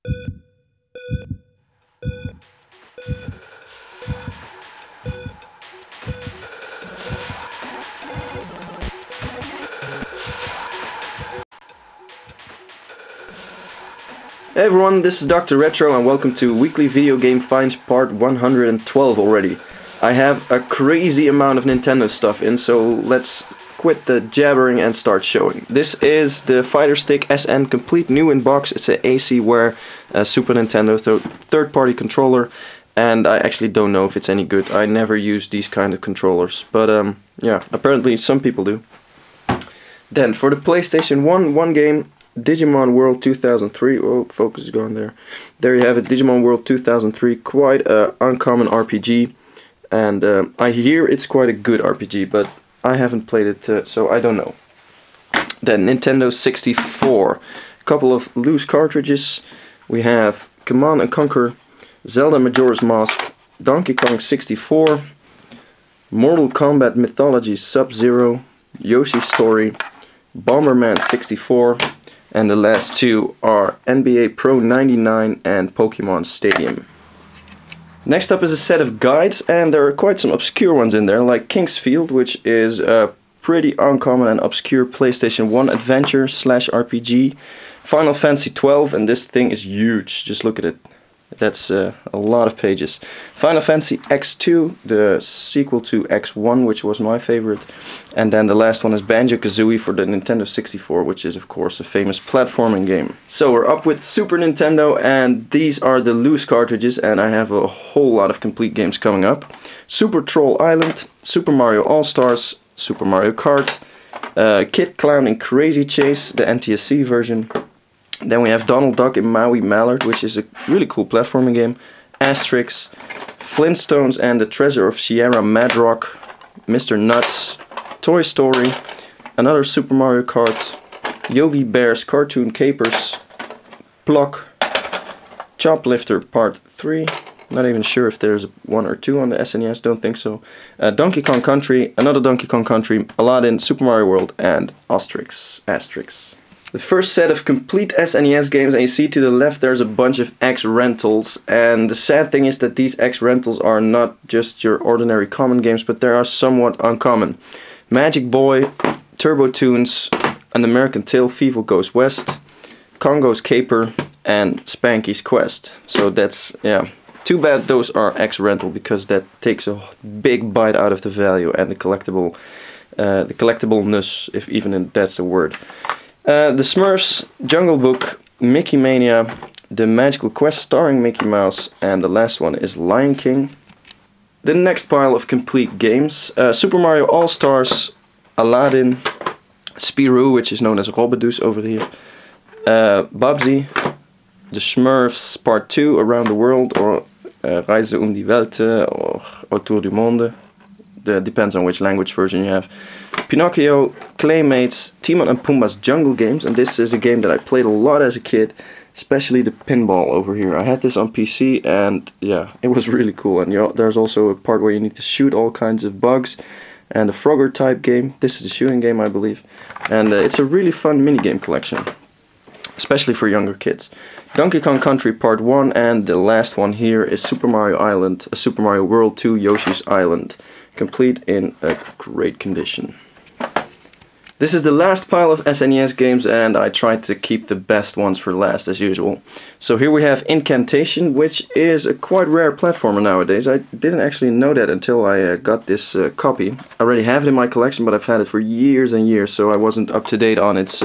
Hey everyone, this is Dr. Retro and welcome to Weekly Video Game Finds part 112 already. I have a crazy amount of Nintendo stuff in, so let's quit the jabbering and start showing. This is the Fighter Stick SN complete new in box. It's an AC-ware Super Nintendo third-party controller, and I actually don't know if it's any good. I never use these kind of controllers, but yeah, apparently some people do. Then for the PlayStation 1, one game, Digimon World 2003. Oh, focus is gone there. There you have it, Digimon World 2003. Quite an uncommon RPG, and I hear it's quite a good RPG, but I haven't played it, so I don't know. Then Nintendo 64. A couple of loose cartridges. We have Command & Conquer, Zelda Majora's Mask, Donkey Kong 64, Mortal Kombat Mythology Sub-Zero, Yoshi's Story, Bomberman 64, and the last two are NBA Pro 99 and Pokemon Stadium. Next up is a set of guides, and there are quite some obscure ones in there, like King's Field, which is a pretty uncommon and obscure PlayStation 1 adventure / RPG. Final Fantasy 12, and this thing is huge, just look at it. That's a lot of pages. Final Fantasy X2, the sequel to X1, which was my favorite. And then the last one is Banjo-Kazooie for the Nintendo 64, which is of course a famous platforming game. So we're up with Super Nintendo, and these are the loose cartridges, and I have a whole lot of complete games coming up. Super Troll Island, Super Mario All-Stars, Super Mario Kart, Kid Clown in Crazy Chase, the NTSC version. Then we have Donald Duck in Maui Mallard, which is a really cool platforming game. Asterix, Flintstones and the Treasure of Sierra Madrock, Mr. Nuts, Toy Story, another Super Mario Kart, Yogi Bear's Cartoon Capers, Pluck, Choplifter Part 3, not even sure if there's 1 or 2 on the SNES, don't think so. Donkey Kong Country, another Donkey Kong Country, Aladdin, Super Mario World, and Asterix. The first set of complete SNES games, and you see to the left there's a bunch of X rentals, and the sad thing is that these X rentals are not just your ordinary common games, but they are somewhat uncommon. Magic Boy, Turbo Tunes, An American Tail, Fievel Goes West, Congo's Caper, and Spanky's Quest. So that's, yeah, too bad those are X rental, because that takes a big bite out of the value and the collectibleness, if even that's a word. The Smurfs, Jungle Book, Mickey Mania, The Magical Quest starring Mickey Mouse, and the last one is Lion King. The next pile of complete games, Super Mario All-Stars, Aladdin, Spirou, which is known as Robbedoos over here, Babsy, The Smurfs Part 2, Around the World, or Reise um die Welt, or Autour du Monde. Depends on which language version you have. Pinocchio, Claymates, Timon and Pumbaa's Jungle Games, and this is a game that I played a lot as a kid, especially the Pinball over here. I had this on PC, and yeah, it was really cool. And there's also a part where you need to shoot all kinds of bugs, and a Frogger type game. This is a shooting game, I believe, and it's a really fun minigame collection, especially for younger kids. Donkey Kong Country Part 1, and the last one here is Super Mario Island, Super Mario World 2 Yoshi's Island, complete in a great condition. This is the last pile of SNES games, and I tried to keep the best ones for last as usual. So here we have Incantation, which is a quite rare platformer nowadays. I didn't actually know that until I got this copy. I already have it in my collection, but I've had it for years and years, so I wasn't up to date on its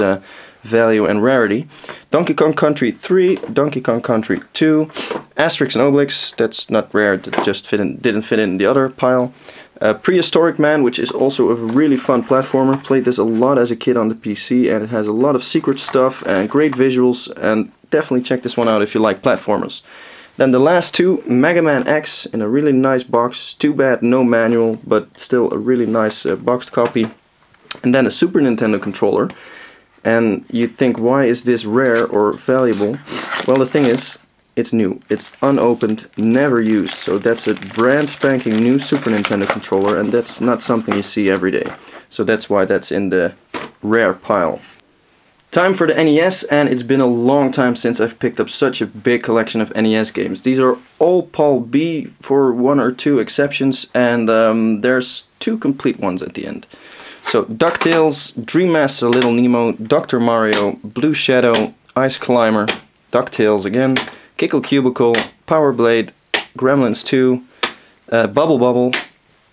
value and rarity. Donkey Kong Country 3, Donkey Kong Country 2, Asterix and Obelix, that's not rare, that just didn't fit in the other pile. Prehistoric Man, which is also a really fun platformer. Played this a lot as a kid on the PC, and it has a lot of secret stuff and great visuals, and definitely check this one out if you like platformers. Then the last two, Megaman X in a really nice box. Too bad no manual, but still a really nice boxed copy. And then a Super Nintendo controller. And you think, why is this rare or valuable? Well, the thing is, it's new, it's unopened, never used, so that's a brand spanking new Super Nintendo controller, and that's not something you see every day. So that's why that's in the rare pile. Time for the NES, and it's been a long time since I've picked up such a big collection of NES games. These are all Paul B for one or two exceptions, and there's two complete ones at the end. So DuckTales, Dream Master Little Nemo, Dr. Mario, Blue Shadow, Ice Climber, DuckTales again, Kickle Cubicle, Power Blade, Gremlins 2, Bubble Bobble,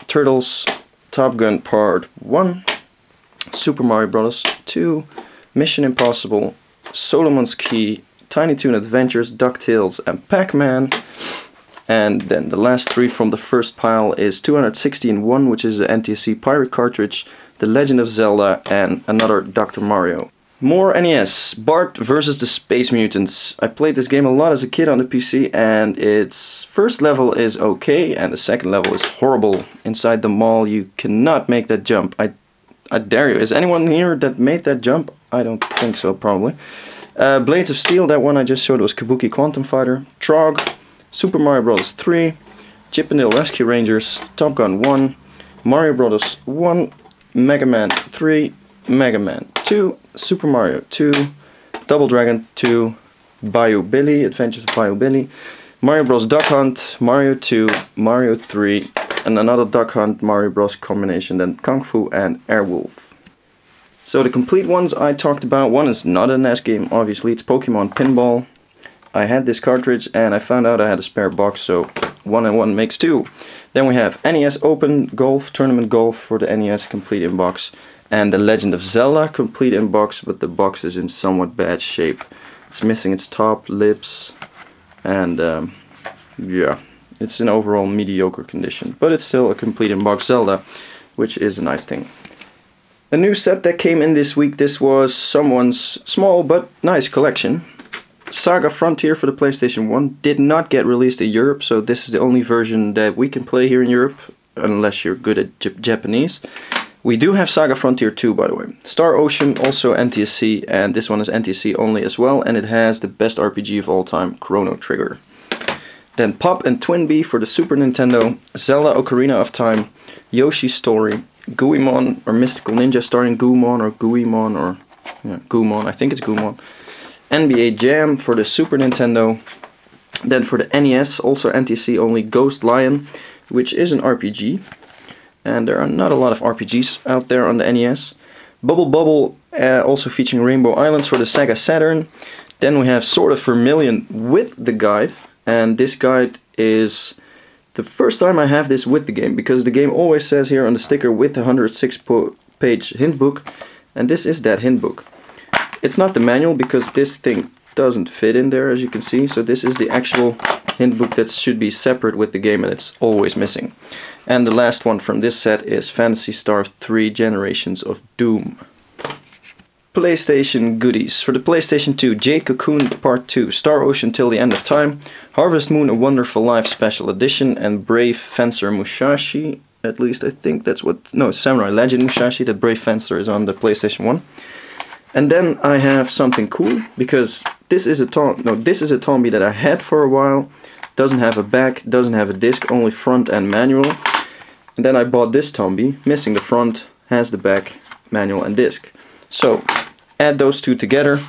Turtles, Top Gun Part 1, Super Mario Bros. 2, Mission Impossible, Solomon's Key, Tiny Toon Adventures, DuckTales, and Pac-Man. And then the last three from the first pile is 216-1, which is an NTSC pirate cartridge, The Legend of Zelda, and another Dr. Mario. More NES, Bart vs. the Space Mutants. I played this game a lot as a kid on the PC, and its first level is okay, and the second level is horrible. Inside the mall, you cannot make that jump. I dare you. Is anyone here that made that jump? I don't think so, probably. Blades of Steel, that one I just showed was Kabuki Quantum Fighter. Trog, Super Mario Bros. 3, Chip 'n Dale Rescue Rangers, Top Gun 1, Mario Bros. 1, Mega Man 3, Mega Man 2, Super Mario 2, Double Dragon 2, Bayou Billy, Adventures of Bayou Billy, Mario Bros. Duck Hunt, Mario 2, Mario 3, and another Duck Hunt Mario Bros. Combination, then Kung Fu and Airwolf. So the complete ones I talked about, one is not a NES game, obviously, it's Pokemon Pinball. I had this cartridge and I found out I had a spare box, so 1 and 1 makes 2. Then we have NES Open Golf, Tournament Golf for the NES complete in box, and The Legend of Zelda complete in box, but the box is in somewhat bad shape. It's missing its top, lips, and yeah, it's in overall mediocre condition, but it's still a complete in box Zelda, which is a nice thing. A new set that came in this week, this was someone's small but nice collection. Saga Frontier for the PlayStation 1 did not get released in Europe, so this is the only version that we can play here in Europe, unless you're good at Japanese. We do have Saga Frontier 2, by the way. Star Ocean, also NTSC, and this one is NTSC only as well, and it has the best RPG of all time, Chrono Trigger. Then Pop and Twinbee for the Super Nintendo, Zelda Ocarina of Time, Yoshi's Story, Guimon or Mystical Ninja starring Goomon or Guimon or yeah, Goomon, I think it's Goomon. NBA Jam for the Super Nintendo. Then for the NES, also NTSC only, Ghost Lion, which is an RPG. And there are not a lot of RPGs out there on the NES. Bubble Bobble, also featuring Rainbow Islands for the Sega Saturn. Then we have Sword of Vermilion with the guide. And this guide is the first time I have this with the game, because the game always says here on the sticker with the 106-page hint book, and this is that hint book. It's not the manual because this thing doesn't fit in there, as you can see, so this is the actual hint book that should be separate with the game, and it's always missing. And the last one from this set is Phantasy Star 3 Generations of Doom. PlayStation goodies. For the PlayStation 2, Jade Cocoon Part 2, Star Ocean Till the End of Time, Harvest Moon A Wonderful Life Special Edition, and Brave Fencer Musashi. At least I think that's what... No, Samurai Legend Musashi. The Brave Fencer is on the PlayStation 1. And then I have something cool, because this is a Tombi that I had for a while. Doesn't have a back, doesn't have a disc, only front and manual. And then I bought this Tombi, missing the front, has the back, manual and disc. So add those two together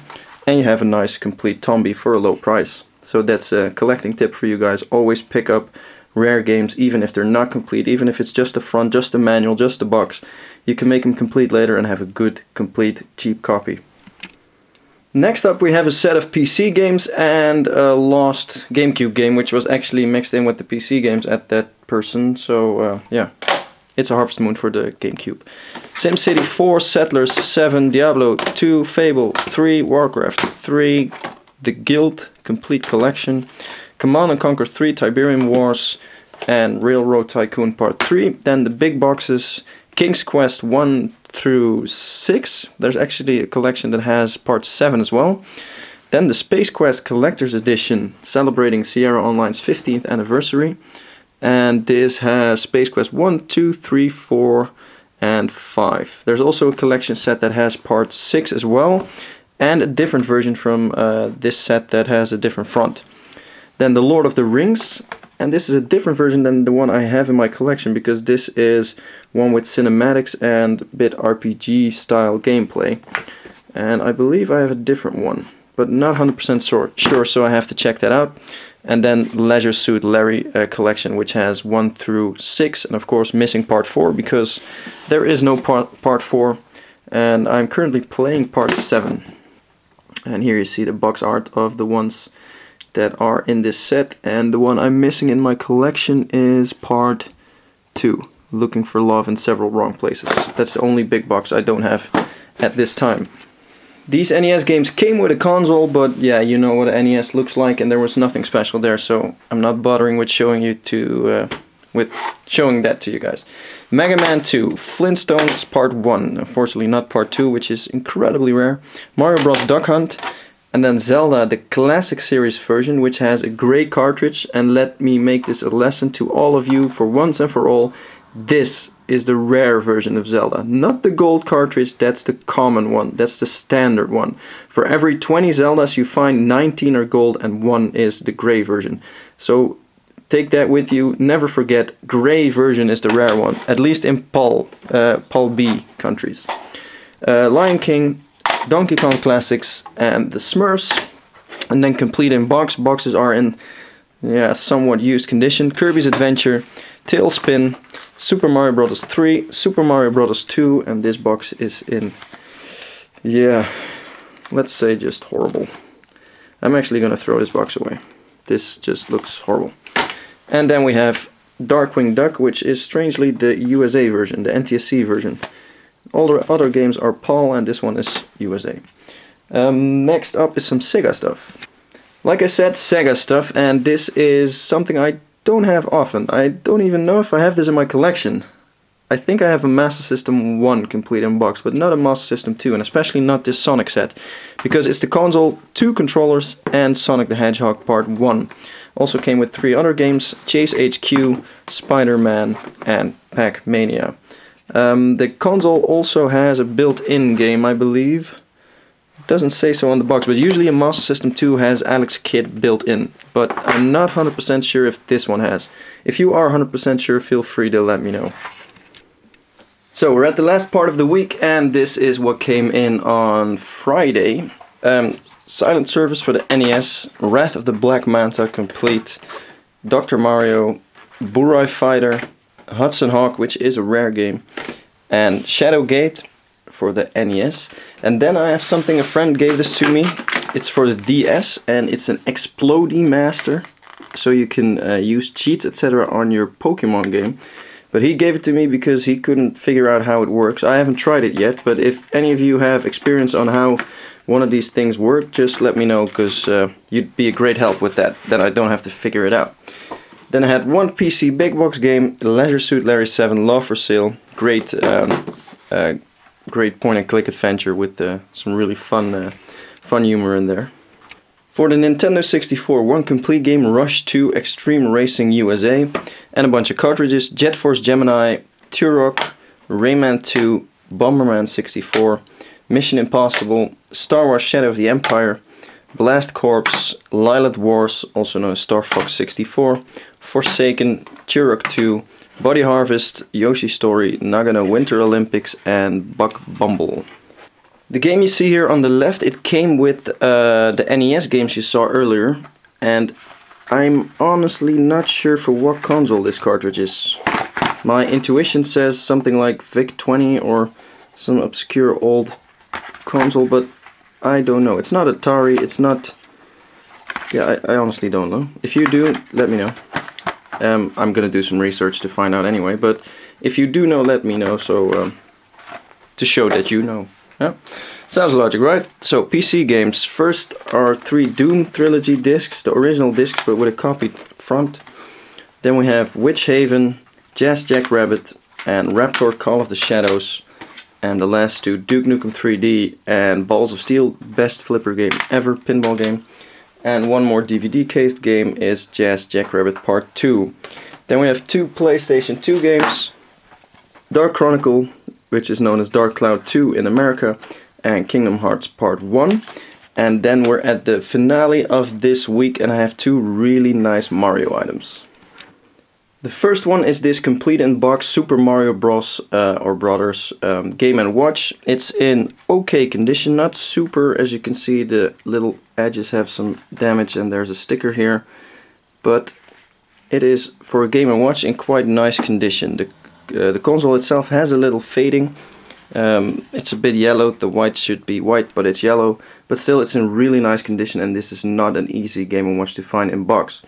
and you have a nice complete Tombi for a low price. So that's a collecting tip for you guys. Always pick up rare games, even if they're not complete, even if it's just the front, just the manual, just the box. You can make them complete later and have a good, complete, cheap copy. Next up we have a set of PC games and a lost GameCube game, which was actually mixed in with the PC games at that person. So yeah, it's a Harvest Moon for the GameCube. SimCity 4, Settlers 7, Diablo 2, Fable 3, Warcraft 3, The Guild Complete Collection, Command & Conquer 3, Tiberium Wars, and Railroad Tycoon Part 3. Then the big boxes, King's Quest 1 through 6. There's actually a collection that has Part 7 as well. Then the Space Quest Collector's Edition, celebrating Sierra Online's 15th anniversary. And this has Space Quest 1, 2, 3, 4, and 5. There's also a collection set that has Part 6 as well, and a different version from this set that has a different front. Then the Lord of the Rings, and this is a different version than the one I have in my collection, because this is one with cinematics and a bit RPG style gameplay. and I believe I have a different one, but not 100% sure, so I have to check that out. And then Leisure Suit Larry collection, which has 1 through 6, and of course missing part 4 because there is no part 4, and I'm currently playing part 7. And here you see the box art of the ones that are in this set, and the one I'm missing in my collection is part 2, Looking for Love in Several Wrong Places. That's the only big box I don't have at this time. These NES games came with a console, but yeah, you know what an NES looks like, and there was nothing special there, so I'm not bothering with showing that to you guys. Mega Man 2, Flintstones Part 1, unfortunately not Part 2, which is incredibly rare. Mario Bros. Duck Hunt, and then Zelda, the classic series version, which has a gray cartridge. And let me make this a lesson to all of you for once and for all. This is the rare version of Zelda, not the gold cartridge. That's the common one, that's the standard one. For every 20 Zeldas you find, 19 are gold and 1 is the gray version. So take that with you, never forget, gray version is the rare one, at least in PAL B countries. Lion King, Donkey Kong Classics, and the Smurfs, and then complete in box. Boxes are in somewhat used condition. Kirby's Adventure, Tailspin, Super Mario Bros. 3, Super Mario Bros. 2, and this box is in, let's say just horrible. I'm actually gonna throw this box away. This just looks horrible. And then we have Darkwing Duck, which is strangely the USA version, the NTSC version. All the other games are PAL, and this one is USA. Next up is some Sega stuff. Like I said, Sega stuff, and this is something I don't have often. I don't even know if I have this in my collection. I think I have a Master System 1 complete in box, but not a Master System 2, and especially not this Sonic set, because it's the console, 2 controllers, and Sonic the Hedgehog Part 1. Also came with 3 other games, Chase HQ, Spider-Man, and Pac-Mania. The console also has a built-in game, I believe. Doesn't say so on the box, but usually a Master System 2 has Alex Kidd built in, but I'm not 100% sure if this one has. If you are 100% sure, feel free to let me know. So we're at the last part of the week, and this is what came in on Friday. Silent Service for the NES, Wrath of the Black Manta complete, Dr. Mario, Burai Fighter, Hudson Hawk, which is a rare game, and Shadow Gate for the NES. And then I have something, a friend gave this to me. It's for the DS, and it's an Explodey Master, so you can use cheats, etc. on your Pokemon game. But he gave it to me because he couldn't figure out how it works. I haven't tried it yet, but if any of you have experience on how one of these things work, just let me know, because you'd be a great help with that. Then I don't have to figure it out. Then I had one PC big box game, Leisure Suit Larry 7, Love for Sale. Great, great point and click adventure with some really fun humor in there. For the Nintendo 64, one complete game, Rush 2 Extreme Racing USA, and a bunch of cartridges, Jet Force Gemini, Turok, Rayman 2, Bomberman 64, Mission Impossible, Star Wars Shadow of the Empire, Blast Corps, Lylat Wars, also known as Star Fox 64, Forsaken, Turok 2, Body Harvest, Yoshi Story, Nagano Winter Olympics, and Buck Bumble. The game you see here on the left, it came with the NES games you saw earlier, and I'm honestly not sure for what console this cartridge is. My intuition says something like VIC-20 or some obscure old console, but I don't know. It's not Atari, it's not... Yeah, I honestly don't know. If you do, let me know. I'm gonna do some research to find out anyway, but if you do know, let me know, so to show that you know. Yeah, sounds logic, right? So PC games. First are 3 Doom Trilogy discs, the original discs but with a copied front. Then we have Witch Haven, Jazz Jackrabbit, and Raptor Call of the Shadows. And the last 2, Duke Nukem 3D and Balls of Steel, best flipper game ever, pinball game. And one more DVD cased game is Jazz Jackrabbit Part 2. Then we have 2 PlayStation 2 games, Dark Chronicle, which is known as Dark Cloud 2 in America, and Kingdom Hearts Part 1. And then we're at the finale of this week, and I have 2 really nice Mario items. The first one is this complete in box Super Mario Bros. Or Brothers Game & Watch. It's in okay condition, not super. As you can see, the little edges have some damage and there's a sticker here. But it is, for a Game & Watch, in quite nice condition. The console itself has a little fading. It's a bit yellow. The white should be white, but it's yellow. But still, it's in really nice condition, and this is not an easy Game & Watch to find in box.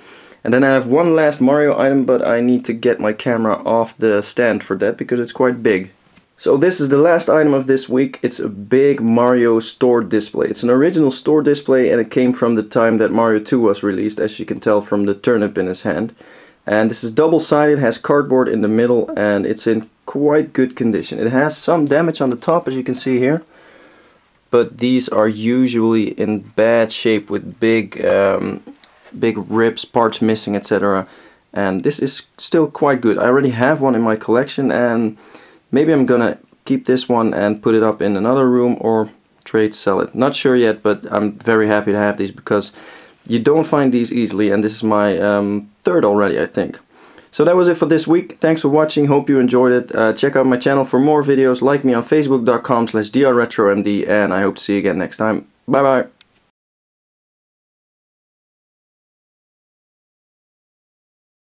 And then I have one last Mario item, but I need to get my camera off the stand for that because it's quite big. So this is the last item of this week. It's a big Mario store display. It's an original store display, and it came from the time that Mario 2 was released, as you can tell from the turnip in his hand. And this is double-sided, has cardboard in the middle, and it's in quite good condition. It has some damage on the top, as you can see here, but these are usually in bad shape with big rips, parts missing, etc. And this is still quite good. I already have one in my collection, and maybe I'm gonna keep this one and put it up in another room or trade sell it. Not sure yet, but I'm very happy to have these because you don't find these easily, and this is my third already, I think. So that was it for this week. Thanks for watching, hope you enjoyed it. Check out my channel for more videos, like me on facebook.com/drretromd, and I hope to see you again next time. Bye bye.